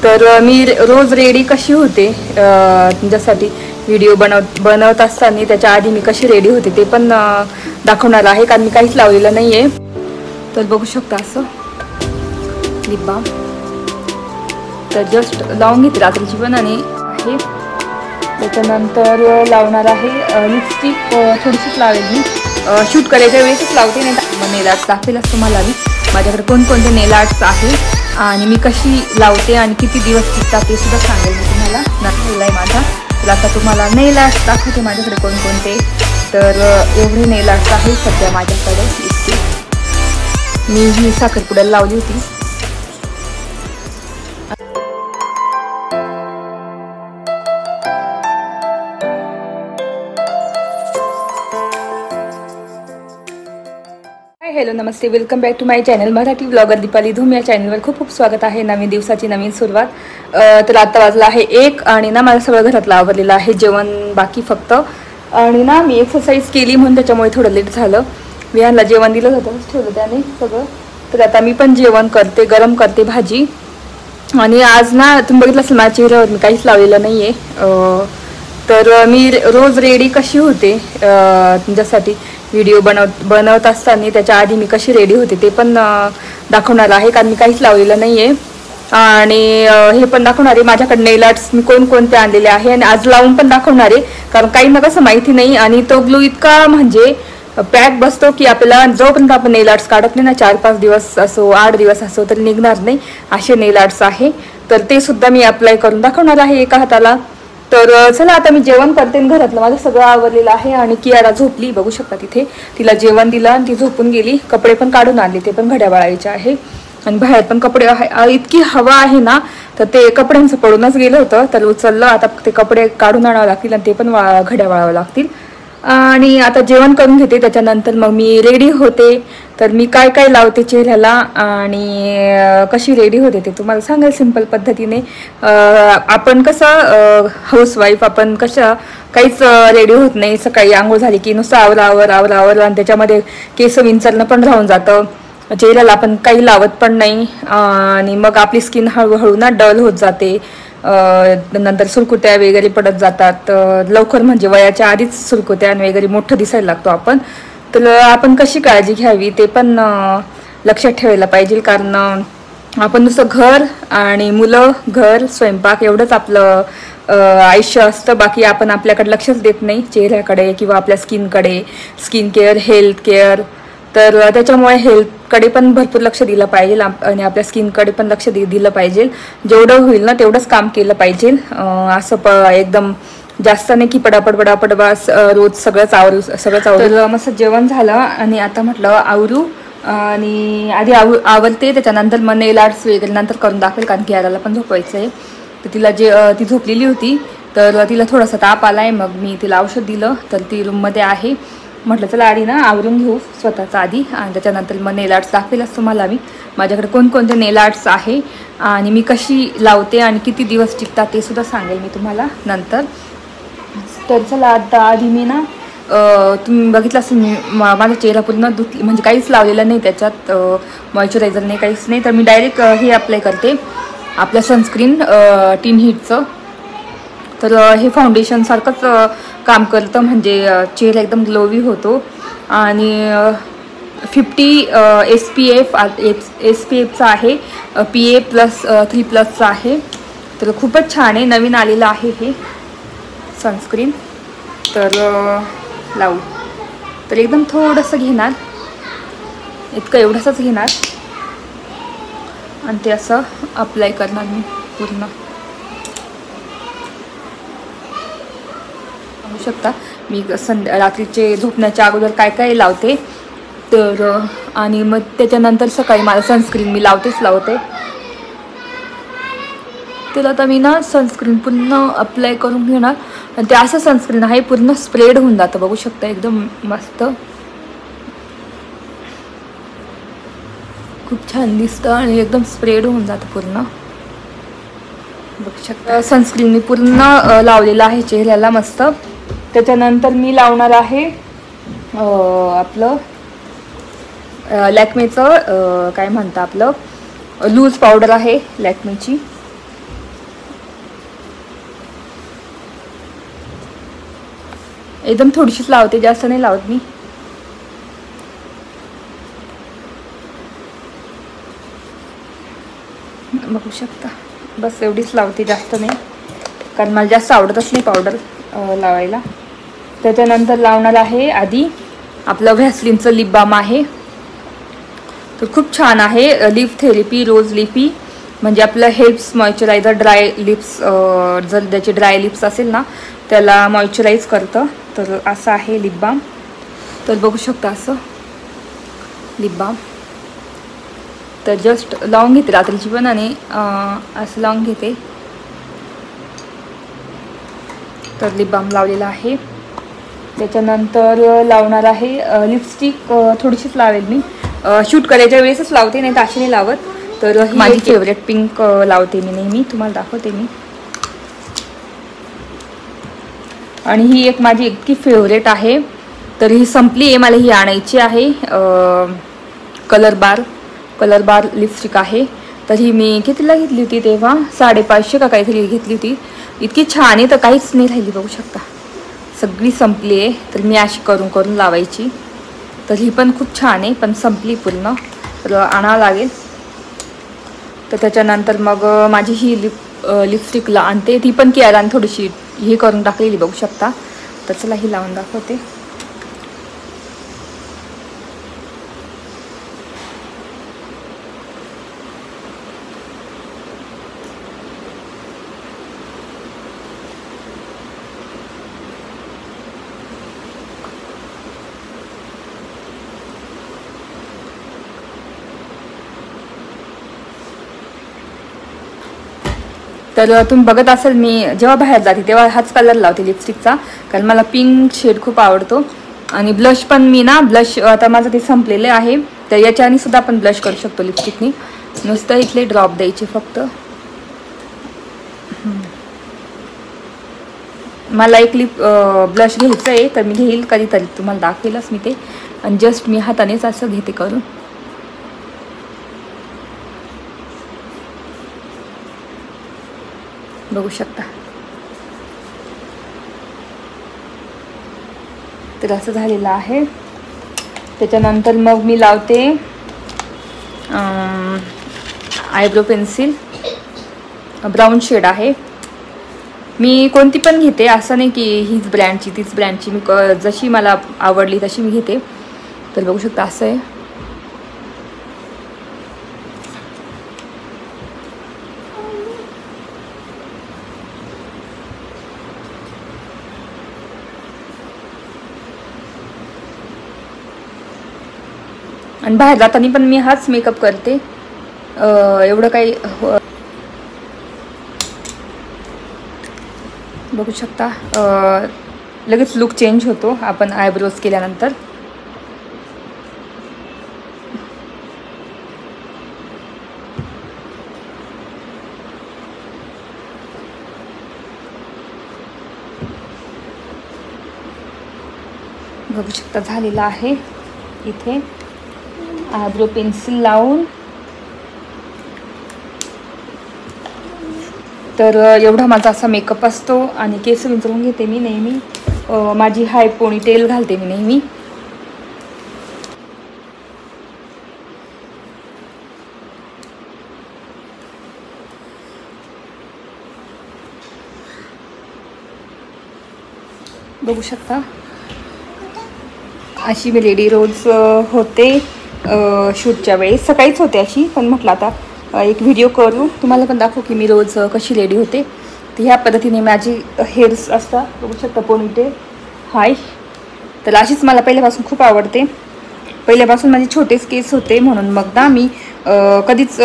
तर मी रोज रेडी कशी होते तुमच्यासाठी व्हिडिओ बनवत असताना त्याच्या आधी मी कशी रेडी होते ते पण दाखवणार आहे, कारण मी काहीच लावलेलं नाही आहे. तर बघू शकता असं लिप बाम तर जस्ट लावून घेते रात्रीची पण आणि आहे. त्याच्यानंतर लावणार आहे लिपस्टिक, थोडीशीच लावेल मी, शूट करायच्या वेळेसच लावते, नाही नेल आर्ट्स दाखवेलच तुम्हाला मी माझ्याकडे कोणकोणते नेल आर्ट्स आहे आणि मी कशी लावते आणि किती दिवस टिकतात ते सुद्धा सांगेल मी तुम्हाला. दाखवला आहे माझा. तर आता तुम्हाला नेल आर्ट्स दाखवते माझ्याकडे कोणकोणते. तर एवढे नेल आर्ट्स आहे सध्या माझ्याकडे. लिपस्टिक मी ही साखरपुड्याला लावली होती. हॅलो नमस्ते, welcome back to my channel Marathi blogger Deepali Dhoom. या चॅनलवर खूप खूप स्वागत आहे. नवीन दिवसाची नवीन सुरुवात. तर आता वाजला आहे 1 आणि ना मला सगळं घरातलं आवरलेलं आहे, जेवण बाकी फक्त. आणि ना मी एक्सरसाइज केली म्हणून त्याच्यामुळे थोडं लेट झालं. विहानला जेवण दिलं होतं, ठेवलं त्याने सगळं. तर आता मी पण जेवण करते, गरम करते भाजी. आणि आज ना तुम्ही बघितलं असेल माझ्या चेहऱ्यावर मी काहीच लावलेलं नाही आहे. तर मी रोज रेडी कशी होते तुमच्यासाठी व्हिडिओ बनवत असताना त्याच्या आधी मी कशी रेडी होते ते पण दाखवणार आहे, कारण मी काहीच लावलेलं नाही आहे. आणि हे पण दाखवणार आहे माझ्याकडे नेल आर्ट्स मी कोणकोणते आणलेले आहे आणि आज लावून पण दाखवणार आहे, कारण काहींना कसं माहिती नाही. आणि तो ग्लू इतका म्हणजे पॅक बसतो की आपल्याला जोपर्यंत आपण नेल आर्ट्स काढत नाही ना, 4-5 दिवस असो 8 दिवस असो तरी निघणार नाही असे नेल आर्ट्स आहे. तर ते सुद्धा मी अप्लाय करून दाखवणार आहे एका हाताला. तर चला आता मी जेवण करते. घरातलं माझं सगळं आवरलेलं आहे आणि कियारा झोपली, बघू शकता तिथे. तिला जेवण दिलं आणि ती झोपून गेली. कपडे पण काढून आणले, ते पण घड्या वाळायचे आहे. आणि बाहेर पण कपडे आहे, इतकी हवा आहे ना, तर ते कपड्यांचं पडूनच गेलं होतं. तर उचललं, आता ते कपडे काढून आणावं लागतील आणि ते पण घड्या वाळावं लागतील. आणि आता जेवण करून घेते, त्याच्यानंतर मग मी रेडी होते. तर मी काय काय लावते चेहऱ्याला आणि कशी रेडी होते ते तुम्हाला सांगाल सिंपल पद्धतीने. आपण कसं हाऊसवाईफ आपण कसं काहीच रेडी होत नाही. सकाळी आंघोळ झाली की नुसतं आवर आणि त्याच्यामध्ये केस विंचरणं पण राहून जातं. चेहऱ्याला आपण काही लावत पण नाही आणि मग आपली स्किन हळूहळू ना डल होत जाते. नंतर सुरकुत्या वगैरे पडत जातात लवकर, म्हणजे वयाच्या आधीच सुरकुत्या वगैरे मोठं दिसायला लागतो आपण. तर आपण कशी काळजी घ्यावी ते पण लक्षात ठेवायला पाहिजे, कारण आपण नुसतं घर आणि मुलं, घर, स्वयंपाक एवढंच आपलं आयुष्य असतं. बाकी आपण आपल्याकडे लक्षच देत नाही चेहऱ्याकडे किंवा आपल्या स्किनकडे, स्किन केअर, हेल्थ केअर. तर त्याच्यामुळे हेल्थकडे पण भरपूर लक्ष दिलं पाहिजे आणि आपल्या स्किनकडे पण लक्ष दिलं पाहिजे. जेवढं होईल ना तेवढंच काम केलं पाहिजे. असं एकदम जास्त नाही की पडापड बस रोज सगळंच आवरू. मस्त जेवण झालं आणि आता म्हटलं आवरू आणि आधी आवरते, त्याच्यानंतर मग नेल आर्ट्स वगैरे नंतर करून दाखवेल, कारण कियाराला पण झोपायचं आहे. तर तिला ती झोपलेली होती, तर तिला थोडासा ताप आला आहे. मग मी तिला औषध दिलं, तर ती रूममध्ये आहे. म्हटलं चला आधी ना आवरून घेऊ स्वतःचा आधी आणि त्याच्यानंतर मग नेल आर्ट्स दाखवेलच तुम्हाला मी माझ्याकडे कोणकोणते नेल आर्ट्स आहे आणि मी कशी लावते आणि किती दिवस टिकतात ते सुद्धा सांगेल मी तुम्हाला नंतर. तर चला आता आधी मी ना तुम्ही बघितलं असेल मी माझा चेहरा पूर्ण म्हणजे काहीच लावलेलं नाही, त्याच्यात मॉइश्चरायझर नाही, काहीच नाही. तर मी डायरेक्ट हे अप्लाय करते आपलं सनस्क्रीन टीन हीटचं. तर हे फाउंडेशन सारखंच काम करतं, म्हणजे चेहरा एकदम ग्लोवी होतो. आणि 50 SPFचा आहे, PA+3+चा आहे. तर खूपच छान आहे, नवीन आलेलं आहे हे सनस्क्रीन. तर लावू तर एकदम थोडंसं घेणार, इतकं एवढंसंच घेणार आणि ते असं अप्लाय करणार मी पूर्ण. बघू शकता मी रात्रीचे झोपण्याच्या अगोदर काय काय लावते. तर आणि मग त्याच्यानंतर सकाळी मला सनस्क्रीन मी लावते. तर आता मी ना सनस्क्रीन पूर्ण अप्लाय करून घेणार आणि ते असं सनस्क्रीन आहे पूर्ण स्प्रेड होऊन जातं, बघू शकता एकदम मस्त, खूप छान दिसतं आणि एकदम स्प्रेड होऊन जातं पूर्ण. बघू शकता सनस्क्रीन मी पूर्ण लावलेलं आहे चेहऱ्याला मस्त. त्याच्यानंतर मी लावणार आहे आपलं लॅक्मेचं काय म्हणतं आपलं लूज पावडर आहे लॅक्मेची. एकदम थोडीशीच लावते, जास्त नाही लावत मी. बघू शकता, बस एवढीच लावते, जास्त नाही, कारण मला जास्त आवडतच नाही पावडर लावायला. त्याच्यानंतर लावणार आहे आधी आपलं व्हॅसलिनचं लिप बाम आहे. तर खूप छान आहे, लिप थेरपी रोज लिपी, म्हणजे आपलं हेल्प्स मॉइश्चरायझर ड्राय लिप्स, जर त्याचे ड्राय लिप्स असेल ना त्याला मॉइश्चराईज करतं. तर असं आहे लिप बाम. तर बघू शकता असं लिप बाम. तर जस्ट लावून घेते रात्रीची पण, आणि असं लावून घेते. तर लिप बाम लावलेला आहे. त्याच्यानंतर लावणार आहे लिपस्टिक, थोडीशीच लावेल मी, शूट करायच्या वेळेसच लावते, नाही तर अशी नाही लावत. तर माझी फेवरेट पिंक लावते मी नेहमी, तुम्हाला दाखवते मी. आणि ही एक माझी इतकी फेवरेट आहे, तर ही संपली आहे, मला ही आणायची आहे. कलर बार लिपस्टिक आहे. तर ही मी कितीला घेतली होती तेव्हा, 550 का काहीतरी घेतली होती. इतकी छान आहे, तर काहीच नाही राहिली, बघू शकता सगळी संपली आहे. तर मी अशी करून करून लावायची. तर ही पण खूप छान आहे, पण संपली पूर्ण, तर आणावं लागेल. तर त्याच्यानंतर मग माझी ही लिपस्टिकला आणते, ती पण केराने थोडीशी ही करून टाकलेली, बघू शकता. तर चला ही लावून दाखवते. तर तुम्ही बघत असाल, मी जेव्हा बाहेर जाते तेव्हा हाच कलर लावते लिपस्टिकचा, कारण मला पिंक शेड खूप आवडतो. आणि ब्लश पण मी ना, ब्लश आता माझं ते संपलेलं आहे, तर याच्याने सुद्धा आपण ब्लश करू शकतो लिपस्टिकनी. नुसतं इथले ड्रॉप द्यायचे फक्त. मला एक ब्लश घ्यायचं आहे, तर मी घेईल कधीतरी, तुम्हाला दाखवेलच मी ते. आणि जस्ट मी हातानेच असं घेते करून. बघू शकता. तर असं झालेलं आहे. त्याच्यानंतर मग मी लावते आयब्रो पेन्सिल, ब्राऊन शेड आहे. मी कोणती पण घेते, असं नाही की हीच ब्रँडची तीच ब्रँडची, मी जशी मला आवडली तशी मी घेते. तर बघू शकता असं आहे. आणि बाहेर जाताना पण मी हाच मेकअप करते, एवढं काही. बघू शकता लगेच लुक चेंज होतो आपण आयब्रोज केल्यानंतर. बघू शकता झालेला आहे. इथे आयब्रो पेन्सिल लावून, तर एवढा माझा असा मेकअप असतो. आणि केस विंचरून घेते मी नेहमी, माझी हाय पोनीटेल घालते मी नेहमी. बघू शकता अशी मी रेडी रोज होते शूटच्या वेळेस. सकाळीच होते अशी, पण म्हटलं आता एक व्हिडिओ करू, तुम्हाला पण दाखवू की मी रोज कशी रेडी होते. तर ह्या पद्धतीने माझी हेअर्स असतात, बघू शकता पोनीटेल हाय. तर अशीच मला पहिल्यापासून खूप आवडते. पहिल्यापासून माझे छोटेच केस होते, म्हणून मग ना मी कधीच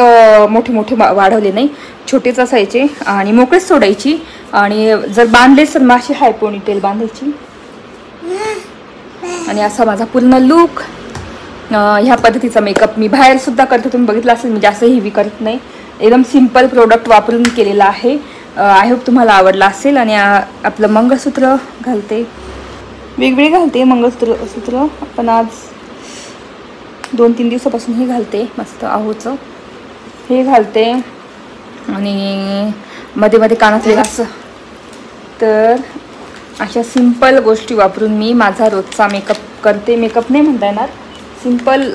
मोठे मोठे वाढवले नाही, छोटेच असायचे आणि मोकळेच सोडायची. आणि जर बांधलेच तर मग अशी हाय पोनीटेल बांधायची. आणि असा माझा पूर्ण लुक. ह्या पद्धतीचा मेकअप मी बाहेर सुद्धा करते, तुम्ही बघितलं असेल. मी जास्त हेवी करत नाही, एकदम सिंपल प्रोडक्ट वापरून केलेला आहे. आय होप तुम्हाला आवडला असेल. आणि आपलं मंगळसूत्र घालते, वेगवेगळे घालते मंगळसूत्र. पण आज 2-3 दिवसापासून हे घालते मस्त आहोचं. हे घालते आणि मध्ये मध्ये कानातले असं. तर अशा सिंपल गोष्टी वापरून मी माझा रोजचा मेकअप करते. मेकअप नाही म्हणता येणार, सिंपल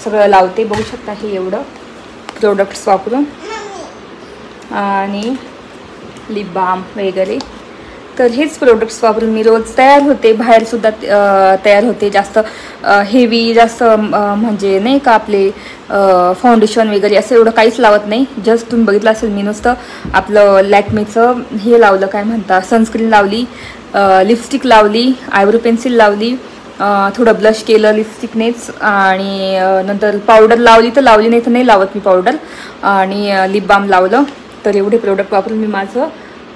सगळं लावते. बघू शकता हे एवढं प्रोडक्ट्स वापरून आणि लिप बाम वगैरे. तर हेच प्रोडक्ट्स वापरून मी रोज तयार होते, बाहेरसुद्धा तयार होते. जास्त हेवी जास्त म्हणजे नाही का आपले फाउंडेशन वगैरे असं एवढं काहीच लावत नाही. जस्ट तुम्ही बघितलं असेल मी नुसतं आपलं लॅक्मेचं हे लावलं, काय म्हणता, सनस्क्रीन लावली, लिपस्टिक लावली, आयब्रो पेन्सिल लावली, थोडं ब्लश केलं लिपस्टिकनेच आणि नंतर पावडर लावली तर लावली, नाही तर नाही लावत मी पावडर, आणि लिप बाम लावलं. तर एवढे प्रोडक्ट वापरून मी माझं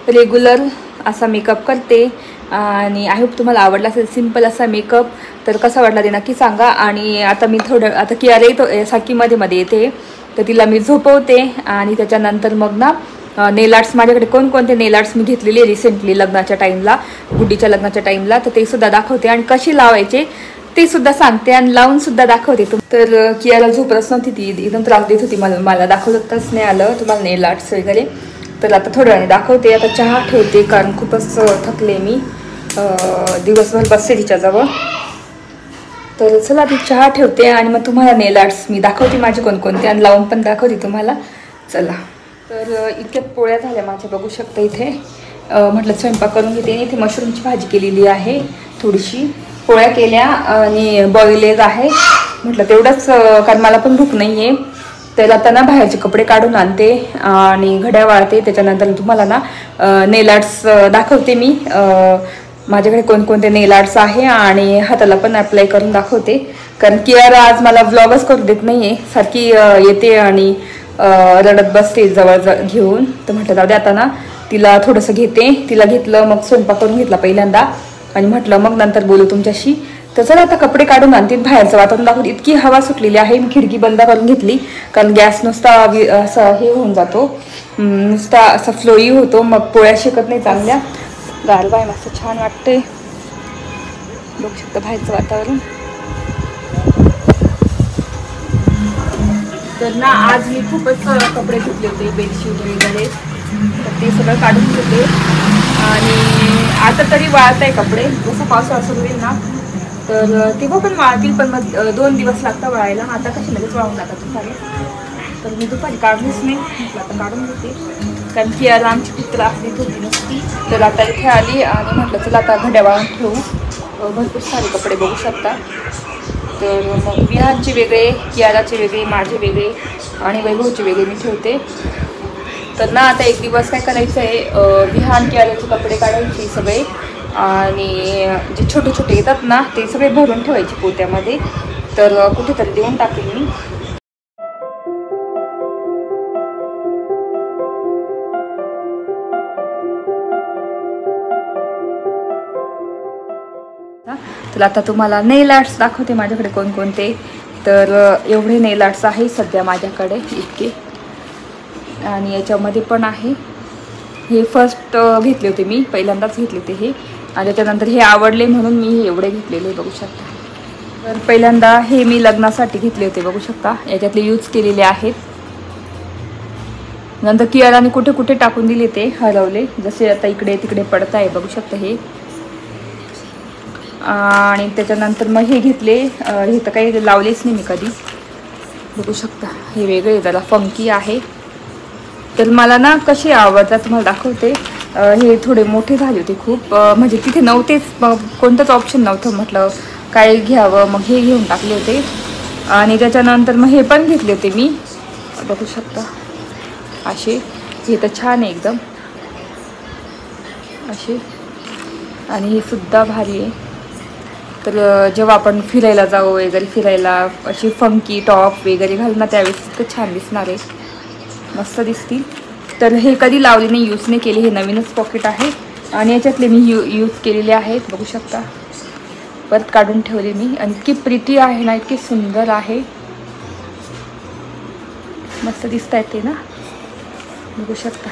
रेग्युलर असा मेकअप करते. आणि आय होप तुम्हाला आवडला असेल सिंपल असा मेकअप. तर कसा वाटला ते नक्की सांगा. आणि आता मी थोडं आता कियारा येतो सारखी मध्ये येते, तर तिला मी झोपवते आणि त्याच्यानंतर मग ना नेल आर्ट्स, माझ्याकडे कोणकोणते नेल आर्ट्स मी घेतलेले रिसेंटली लग्नाच्या टाईमला, गुड्डीच्या लग्नाच्या टाईमला, तर ते सुद्धा दाखवते आणि कसे लावायचे ते सुद्धा सांगते आणि लावून सुद्धा दाखवते. तर कियाला झोपच नव्हती, ती एकदम त्रास देत होती, मला दाखवतच नाही आलं तुम्हाला नेल आर्ट्स वगैरे. तर आता थोड्या वेळाने दाखवते. आता चहा ठेवते कारण खूपच थकले मी, दिवसभर बसते तिच्याजवळ. तर चला ती चहा ठेवते आणि मग तुम्हाला नेल आर्ट्स मी दाखवते माझे कोणकोणते आणि लावून पण दाखवते तुम्हाला. चला. तर इतक्यात पोळ्या झाल्या माझ्या, बघू शकता इथे. म्हटलं स्वयंपाक करून घेते. इथे मशरूमची भाजी केलेली आहे, थोडीशी पोळ्या केल्या आणि बॉईल एग आहे. म्हटलं तेवढंच, कारण मला पण भूक नाही आहे. तर आता ना बाहेरचे कपडे काढून आणते आणि घड्या वाळते. त्याच्यानंतर तुम्हाला ना नेल आर्ट्स दाखवते मी, माझ्याकडे कोणकोणते नेल आर्ट्स आहे आणि हाताला पण अप्लाय करून दाखवते. कारण कियारा आज मला व्लॉगच करू देत नाही आहे, सारखी येते आणि रडत बसते जवळ घेऊन. तर म्हटलं जाऊ दे आता ना तिला थोडंसं घेते. तिला घेतलं, मग स्वयंपाक करून घेतला पहिल्यांदा आणि म्हटलं मग नंतर बोलू तुमच्याशी. तर चला आता कपडे काढून आणते, बाहेरचं वातावरण दाखवते. इतकी हवा सुटलेली आहे, मी खिडकी बंद करून घेतली कारण गॅस नुसता असं हे होऊन जातो, नुसता असा फ्लोई होतो, मग पोळ्या शेकत नाही चांगल्या. गारवा आहे, मस्त छान वाटते. बघू शकता बाहेरचं वातावरण. तर ना आज मी खूपच कपडे धुतले होते, बेडशीट वगैरे, तर ते सगळं काढून घेते. आणि आता तरी वाळत आहे कपडे, जसं पावसाळा सुरू होईल ना तर तेव्हा पण वाळतील, पण मग 2 दिवस लागतात वाळायला. आता कशी लगेच वाळून जातात दुपारी. तर मी दुपारी काढलीच नाही, म्हटलं आता काढून घेते कारण की याला आमची खूप त्रास देत होती नसती. तर आता इथे आली आणि म्हटलं चला आता घड्या वाळून ठेवू. भरपूर सारे कपडे बघू शकता. तर मग विहानचे वेगळे, कियाराचे वेगळे, माझे वेगळे आणि वैभवचे वेगळे मी ठेवते. तर ना आता एक दिवस काय करायचं आहे, विहान कियाराचे कपडे काढायचे सगळे आणि जे छोटे छोटे येतात ना ते सगळे भरून ठेवायचे पोत्यामध्ये. तर कुठेतरी देऊन टाकेल मी. तर आता तुम्हाला नेल आर्ट्स दाखवते माझ्याकडे कोणकोणते. तर एवढे नेल आर्ट्स आहे सध्या माझ्याकडे इतके. आणि याच्यामध्ये पण आहे, हे फर्स्ट घेतले होते मी, पहिल्यांदाच घेतले होते हे, आणि त्याच्यानंतर हे आवडले म्हणून मी हे एवढे घेतलेले बघू शकता. तर पहिल्यांदा हे मी लग्नासाठी घेतले होते बघू शकता, याच्यातले यूज केलेले आहेत. नंतर कियाराने कुठे कुठे टाकून दिले ते हरवले, जसे आता इकडे तिकडे पडत आहे बघू शकता हे. आणि त्याच्यानंतर मग हे घेतले, हे तर काही लावलेच नाही मी कधी, बघू शकता हे वेगळे जरा फंकी आहे. तर मला ना कसे आवडतात तुम्हाला दाखवते. हे थोडे मोठे झाले होते खूप, म्हणजे तिथे नव्हतेच, कोणतंच ऑप्शन नव्हतं, म्हटलं काय घ्यावं, मग हे घेऊन टाकले होते. आणि त्याच्यानंतर मग हे पण घेतले होते मी, बघू शकता असे. हे तर छान आहे एकदम असे, आणि हे सुद्धा भारी आहे. तर जेव्हा आपण फिरायला जाऊ वगैरे, फिरायला अशी फंकी टॉप वगैरे घालू ना त्यावेळेस इतकं छान दिसणार आहे, मस्त दिसतील. तर हे कधी लावले नाही, यूज नाही केले, हे नवीनच पॉकेट आहे आणि याच्यातले मी यूज केलेले आहेत बघू शकता. परत काढून ठेवले मी आणि इतकी प्रिटी आहे ना, इतकी सुंदर आहे, मस्त दिसत आहेत ते ना, बघू शकता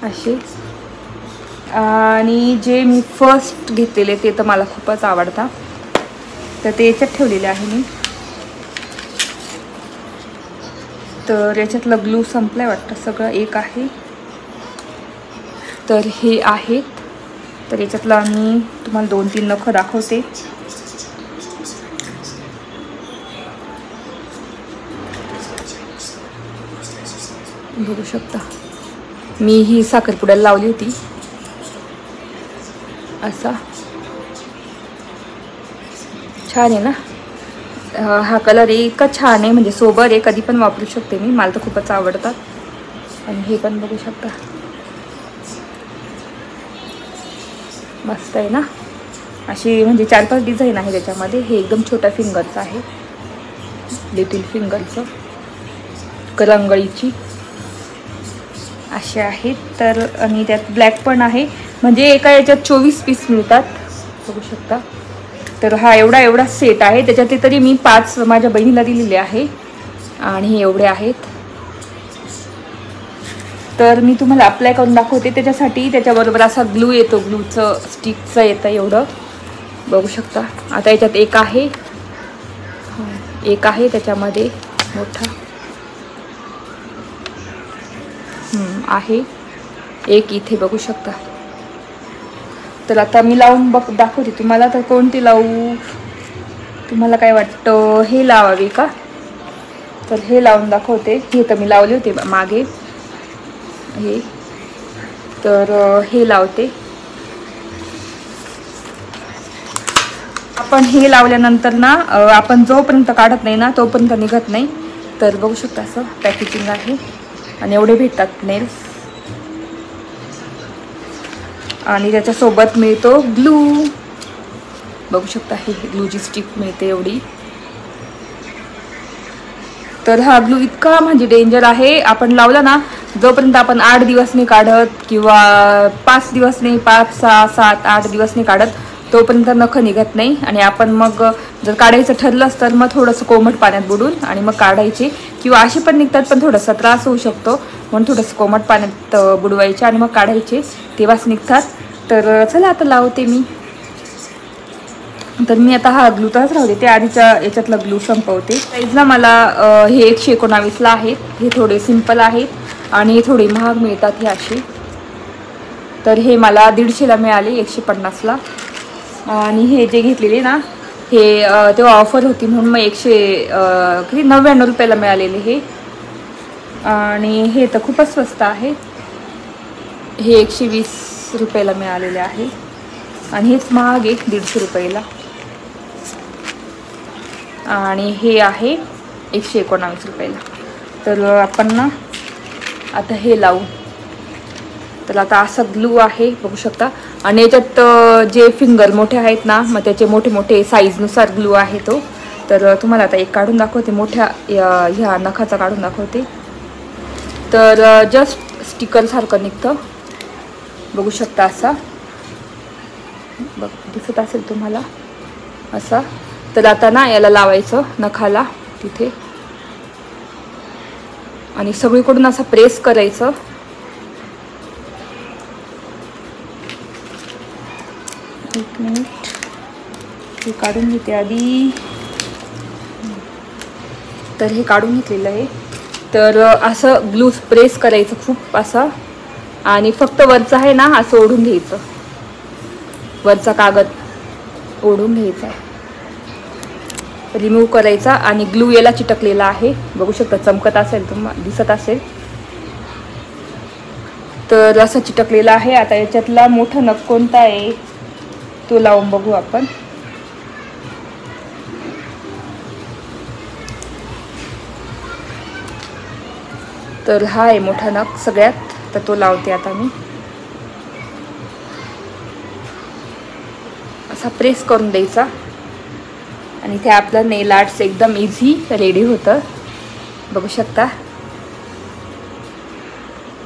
असे. आणि जे मी फर्स्ट घेतलेले ते तर मला खूपच आवडतात, तर ते याच्यात ठेवलेले आहे मी. तर याच्यातलं ग्लू संपलाय वाटतं सगळं. एक आहे, तर हे आहेत. तर याच्यातलं आम्ही तुम्हाला 2-3 नखं दाखवते. बघू शकता, मी ही साखरपुड्याला लावली होती. असा छान आहे ना. हा कलर इतका छान आहे, म्हणजे सोबर आहे, कधी पण वापरू शकते मी. मला तर खूपच आवडतात. आणि हे पण बघू शकता, मस्त आहे ना. अशी म्हणजे 4-5 डिझाईन आहे त्याच्यामध्ये. हे एकदम छोट्या फिंगरचं आहे, लिटिल फिंगरचं, करंगळीची असे आहेत. तर आणि त्यात ब्लॅक पण आहे, म्हणजे एका याच्यात 24 पीस मिळतात, बघू शकता. तर हा एवढा सेट आहे. त्याच्यात तरी मी 5 माझ्या बहिणीला दिलेले आहे आणि हे एवढे आहेत. तर मी तुम्हाला अप्लाय करून दाखवते. त्याच्यासाठी त्याच्याबरोबर असा ग्लू येतो, ग्लूचं स्टिकचं येतं एवढं, बघू शकता. आता याच्यात एक आहे त्याच्यामध्ये मोठा आहे, एक इथे बघू शकता. तर आता मी लावून दाखवते तुम्हाला. तर कोणती लावू, तुम्हाला काय वाटतं? हे लावावी का? तर हे लावून दाखवते. हे तर मी लावले होते मागे हे, तर हे लावते. आपण हे लावल्यानंतर ना आपण जोपर्यंत काढत नाही ना तोपर्यंत निघत नाही. तर बघू शकता असं पॅकेजिंग आहे आणि एवढे भेटतात नेल्स. आणि त्याच्यासोबत मिळतो ग्लू, बघू शकता. हे ग्लूची स्टिक मिळते एवढी. तर हा ग्लू इतका म्हणजे डेंजर आहे. आपण लावला ना, जोपर्यंत आपण 8 दिवस नाही काढत किंवा 5 दिवस नाही, 5, 6, 7, 8 दिवस नाही काढत, तोपर्यंत नखं निघत नाही. आणि आपण मग जर काढायचं ठरलंच तर मग थोडंसं कोमट पाण्यात बुडून आणि मग काढायचे, किंवा असे पण निघतात पण थोडासा त्रास होऊ शकतो, म्हणून थोडंसं कोमट पाण्यात बुडवायचे आणि मग काढायचे, तेव्हाच निघतात. तर चला आता लावते मी. तर मी आता हा ग्लू तसाच राहू देते, आधीच्या याच्यातला ग्लू संपवते. साईज ना मला हे 119ला आहेत. हे थोडे सिंपल आहेत आणि हे थोडे महाग मिळतात हे असे. तर हे मला 150ला मिळाले, 150ला. आणि हे जे घेतलेले ना हे तेव्हा ऑफर होती म्हणून मग 199 रुपयाला मिळालेले हे. आणि हे तर खूपच स्वस्त आहे, हे 120 रुपयाला मिळालेले आहे. आणि हेच महाग आहे 150 रुपयाला. आणि हे आहे 119 रुपयाला. तर आपण ना आता हे लावू. तर आता असा ग्लू आहे, बघू शकता. आणि याच्यात जे फिंगर मोठे आहेत ना, मग त्याचे मोठे मोठे साईजनुसार ग्लू आहे तो. तर तुम्हाला आता एक काढून दाखवते, मोठ्या ह्या नखाचा काढून दाखवते. तर जस्ट स्टिकरसारखं निघतं, बघू शकता. असा दिसत असेल तुम्हाला असा. तर आता ना याला लावायचं नखाला तिथे आणि सगळीकडून असं प्रेस करायचं. एक मिनिट, हे काढून घेते आधी. तर हे काढून घेतलेलं आहे. तर असं ग्लू प्रेस करायचं खूप असं, आणि फक्त वरचं आहे ना असं ओढून घ्यायचं, वरचा कागद ओढून घ्यायचा, रिमूव्ह करायचा. आणि ग्लू याला चिटकलेला आहे, बघू शकता, चमकत असेल तुम्हाला, दिसत असेल. तर असं चिटकलेला आहे. आता याच्यातला मोठा नख कोणता आहे तो लावून बघू आपण. तर हा आहे मोठा नख सगळ्यात, तर तो लावते आता मी. असा प्रेस करून द्यायचा आणि ते आपलं नेल आर्ट्स एकदम इझी रेडी होतं, बघू शकता.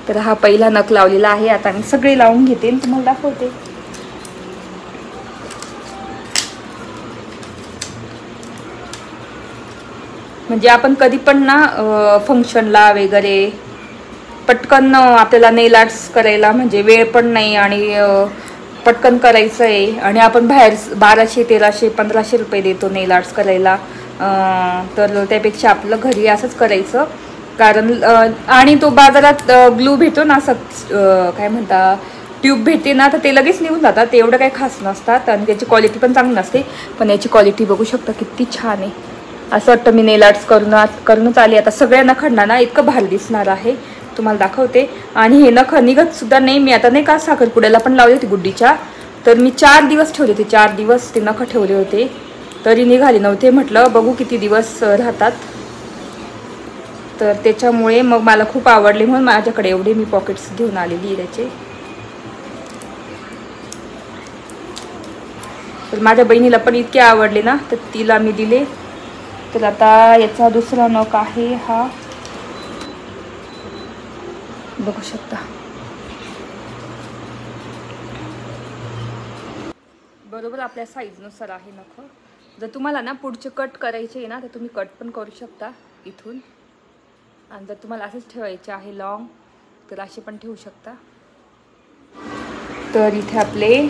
तर हा पहिला नख लावलेला आहे. आता मी सगळे लावून घेते आणि तुम्हाला दाखवते. म्हणजे आपण कधी पण ना फंक्शनला वगैरे पटकन आपल्याला नेल आर्ट्स करायला म्हणजे वेळ पण नाही आणि पटकन करायचं आहे. आणि आपण बाहेर 1200, 1300, 1500 रुपये देतो नेल आर्ट्स करायला. तर त्यापेक्षा आपलं घरी असंच करायचं. कारण आणि तो बाजारात ग्लू भेटतो ना असं काय म्हणता ट्यूब भेटते ना, तर ते लगेच निघून जातात, ते एवढं काही खास नसतात आणि त्याची क्वालिटी पण चांगली नसते. पण याची क्वालिटी बघू शकता किती छान आहे. असं वाटतं मी नेल आर्ट्स करूनच आली. आता सगळ्या नखांना ना इतकं भारी दिसणार आहे, तुम्हाला दाखवते. आणि हे नख निघत सुद्धा नाही. मी आता नाही का साखरपुड्याला पण लावले होते गुड्डीच्या, तर मी 4 दिवस ठेवले होते, 4 दिवस ते नख ठेवले होते तरी निघाले नव्हते. म्हटलं बघू किती दिवस राहतात. तर त्याच्यामुळे मग मला खूप आवडले म्हणून माझ्याकडे एवढे मी पॉकेट्स घेऊन आलेली आहे त्याचे. तर माझ्या बहिणीला पण इतके आवडले ना, तर तिला मी दिले. तर आता याचा दुसरा नख आहे हा, बघू शकता. बरोबर आपल्या साईजनुसार आहे नख. जर तुम्हाला ना पुढचे कट करायचे आहे ना, तर तुम्ही कट पण करू शकता इथून. आणि जर तुम्हाला असेच ठेवायचे आहे लॉंग, तर असे पण ठेवू शकता. तर इथे आपले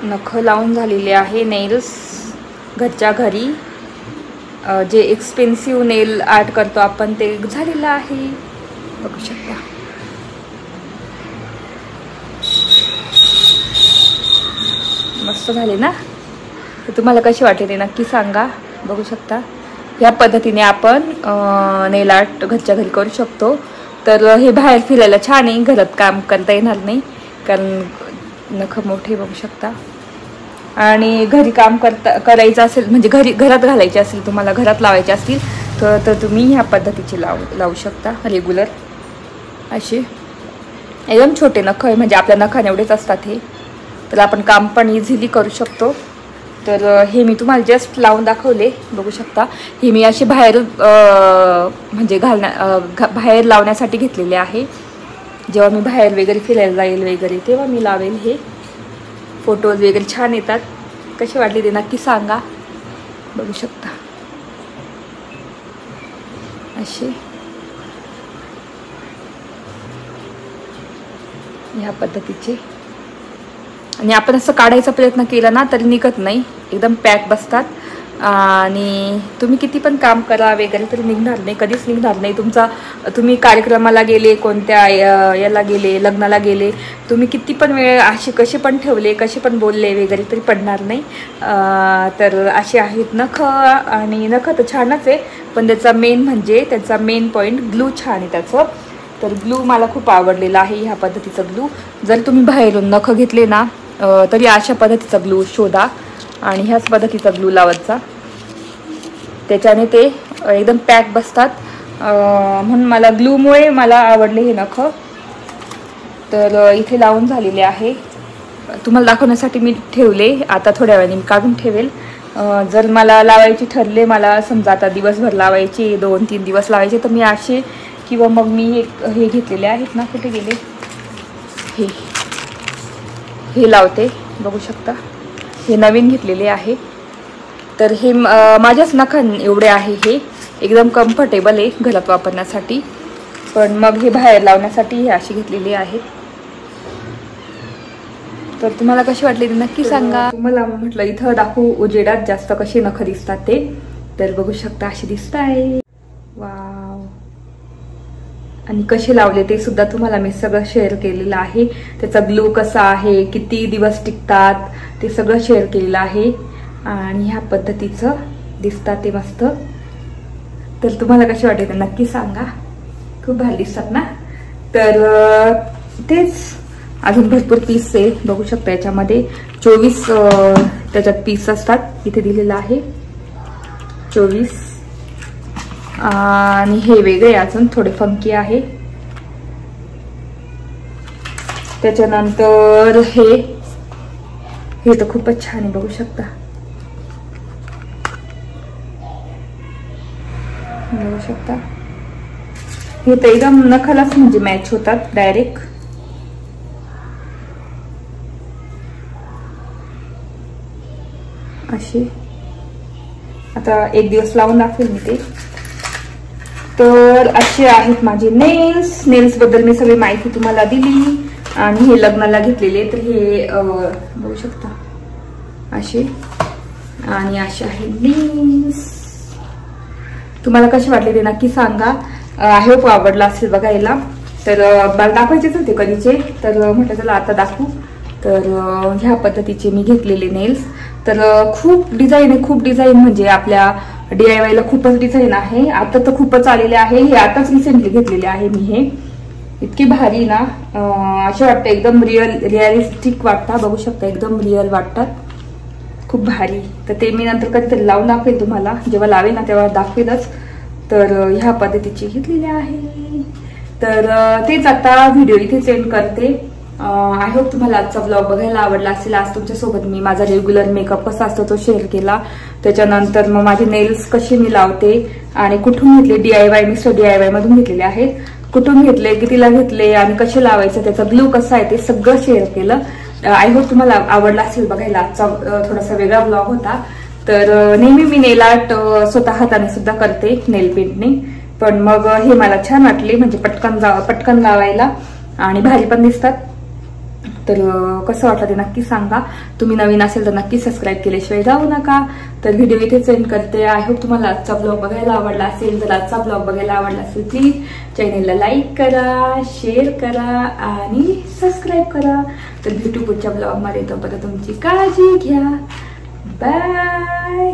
नख लावून झालेले आहे. नेल्स घरच्या घरी जे एक्सपेन्सिव्ह नेल आर्ट करतो आपण ते झालेलं आहे, बघू शकता. मस्त झाले ना. तर तुम्हाला कशी वाटते ते नक्की सांगा, बघू शकता. ह्या पद्धतीने आपण नेल आर्ट घरच्या घरी करू शकतो. तर हे बाहेर फिरायला छान आहे, घरात काम करता येणार नाही कारण नख मोठे, बघू शकता. आणि घरी काम करायचं असेल म्हणजे घरात घालायचे असेल, तुम्हाला घरात लावायचे असतील तर तुम्ही ह्या पद्धतीचे लावू शकता. रेग्युलर असे एकदम छोटे नख आहे, म्हणजे आपल्या नखाने एवढेच असतात हे. तर आपण काम पण इझिली करू शकतो. तर हे मी तुम्हाला जस्ट लावून दाखवले, बघू शकता. हे मी असे बाहेर म्हणजे बाहेर लावण्यासाठी घेतलेले आहे. जेव्हा मी बाहेर वगैरे फिरायला जाईल वगैरे तेव्हा मी लावेल. हे फोटोज वगैरे छान येतात. कसे वाटले ते नक्की सांगा, बघू शकता. असे ह्या पद्धतीचे. आणि आपण असं काढायचा प्रयत्न केला ना तरी निघत नाही, एकदम पॅक बसतात. आणि तुम्ही किती पण काम करा वगैरे तरी निघणार नाही, कधीच निघणार नाही. तुम्ही कार्यक्रमाला गेले, कोणत्या याला गेले, लग्नाला गेले, तुम्ही किती पण वेळ असे कसे पण ठेवले, कसे पण बोलले वगैरे तरी पडणार नाही. तर असे आहेत नख. आणि नख तर छानच आहे, पण त्याचा मेन म्हणजे त्याचा मेन पॉईंट ग्लू छान आहे त्याचं. तर ग्लू मला खूप आवडलेला आहे, ह्या पद्धतीचा ग्लू. जर तुम्ही बाहेरून नख घेतले ना तरी अशा पद्धतीचा ग्लू शोधा आणि ह्याच पद्धतीचा ग्लू लावायचा, त्याच्याने ते एकदम पॅक बसतात. म्हणून मला ग्लूमुळे मला आवडले हे नख. तर इथे लावून झालेले आहे, तुम्हाला दाखवण्यासाठी मी ठेवले. आता थोड्या वेळाने मी काढून ठेवेल. जर मला लावायची ठरले, मला समजा आता दिवसभर लावायची, 2-3 दिवस लावायचे, तर मी असे किंवा मग मी हे घेतलेले आहेत ना, कुठे गेले, हे लावते, बघू शकता. हे नवीन घेतलेले आहे. तर हे माझ्याच नखां एवढे आहे. हे एकदम कम्फर्टेबल आहे घरात वापरण्यासाठी, पण मग हे बाहेर लावण्यासाठी हे अशी घेतलेली आहेत. तर तुम्हाला कशी वाटली ते नक्की सांगा. तुम्हाला म्हटलं इथं दाखवू उजेडात जास्त कसे नख दिसतात ते. तर बघू शकता असे दिसत आहे. वाव. आणि कसे लावले ते सुद्धा तुम्हाला मी सगळं शेअर केलेलं आहे. त्याचा ग्लू कसा आहे, किती दिवस टिकतात, ते सगळं शेअर केलेलं आहे. आणि ह्या पद्धतीचं दिसतात ते मस्त. तर तुम्हाला कसे वाटते ते नक्की सांगा. खूप भारी दिसतात ना. तर तेच अजून भरपूर पीस आहे, बघू शकता. याच्यामध्ये 24 त्याच्यात पीस असतात, इथे दिलेलं आहे 24. आणि हे वेगळे अजून थोडे फंकी आहे. त्याच्यानंतर हे तर खूपच छान आहे, बघू शकता. बघू शकता हे तर एकदम नखालाच म्हणजे मॅच होतात डायरेक्ट. अशी आता एक दिवस लावून दाखवेल मी ते. तर असे आहेत माझे नेल्स बद्दल मी सगळी माहिती तुम्हाला दिली. आणि हे लग्नाला घेतलेले, तर हे बघू शकता असे. आणि असे आहेत नेल्स. तुम्हाला कशी वाटली ते नक्की सांगा. आय होप आवडला असेल बघायला. तर मला दाखवायचेच होते कधीचे, तर म्हटलं चला आता दाखवू. तर ह्या पद्धतीचे मी घेतलेले नेल्स. तर खूप डिझाईन आहे, खूप डिझाईन म्हणजे आपल्या DIY ला खूपच डिझाईन आहे. आता तर खूपच आलेले आहे. हे आताच रिसेंटली घेतलेले आहे मी. हे इतकी भारी ना, असे वाटतं एकदम रिअलिस्टिक वाटतात. बघू शकता एकदम रिअल वाटतात, खूप भारी. तर ते मी नंतर कधीतरी लावून दाखवेल तुम्हाला, जेव्हा लावेल ना तेव्हा दाखवेलच. तर ह्या पद्धतीची घेतलेली आहे. तर तेच आता व्हिडिओ इथेच एंड करते. आय होप तुम्हाला आजचा ब्लॉग बघायला आवडला असेल. आज तुमच्यासोबत मी माझा रेग्युलर मेकअप कसा असतो तो शेअर केला. त्याच्यानंतर मग माझे नेल्स कसे मी लावते आणि कुठून घेतले, DIY मिस्टर DIY मधून घेतलेले आहेत. कुठून घेतले, कितीला घेतले आणि कसे लावायचं, त्याचा ग्लू कसा आहे ते सगळं शेअर केलं. आय होप तुम्हाला आवडला असेल बघायला. आजचा थोडासा वेगळा ब्लॉग होता. तर नेहमी मी नेल आर्ट स्वतः हाताने सुद्धा करते, नेल पेंटने. पण मग हे मला छान वाटले, म्हणजे पटकन लावायला आणि भारी पण दिसतात. तर कसं वाटलं ते नक्की सांगा. तुम्ही नवीन असेल तर नक्की सबस्क्राईब केल्याशिवाय जाऊ नका. तर व्हिडिओ इथेच एंड करते. आय होप तुम्हाला आजचा ब्लॉग बघायला आवडला असेल. जर आजचा ब्लॉग बघायला आवडला असेल प्लीज चॅनेलला लाईक करा, शेअर करा आणि सबस्क्राईब करा. तर भेटू पुढच्या ब्लॉग मध्ये. तोपर्यंत तुमची काळजी घ्या. बाय.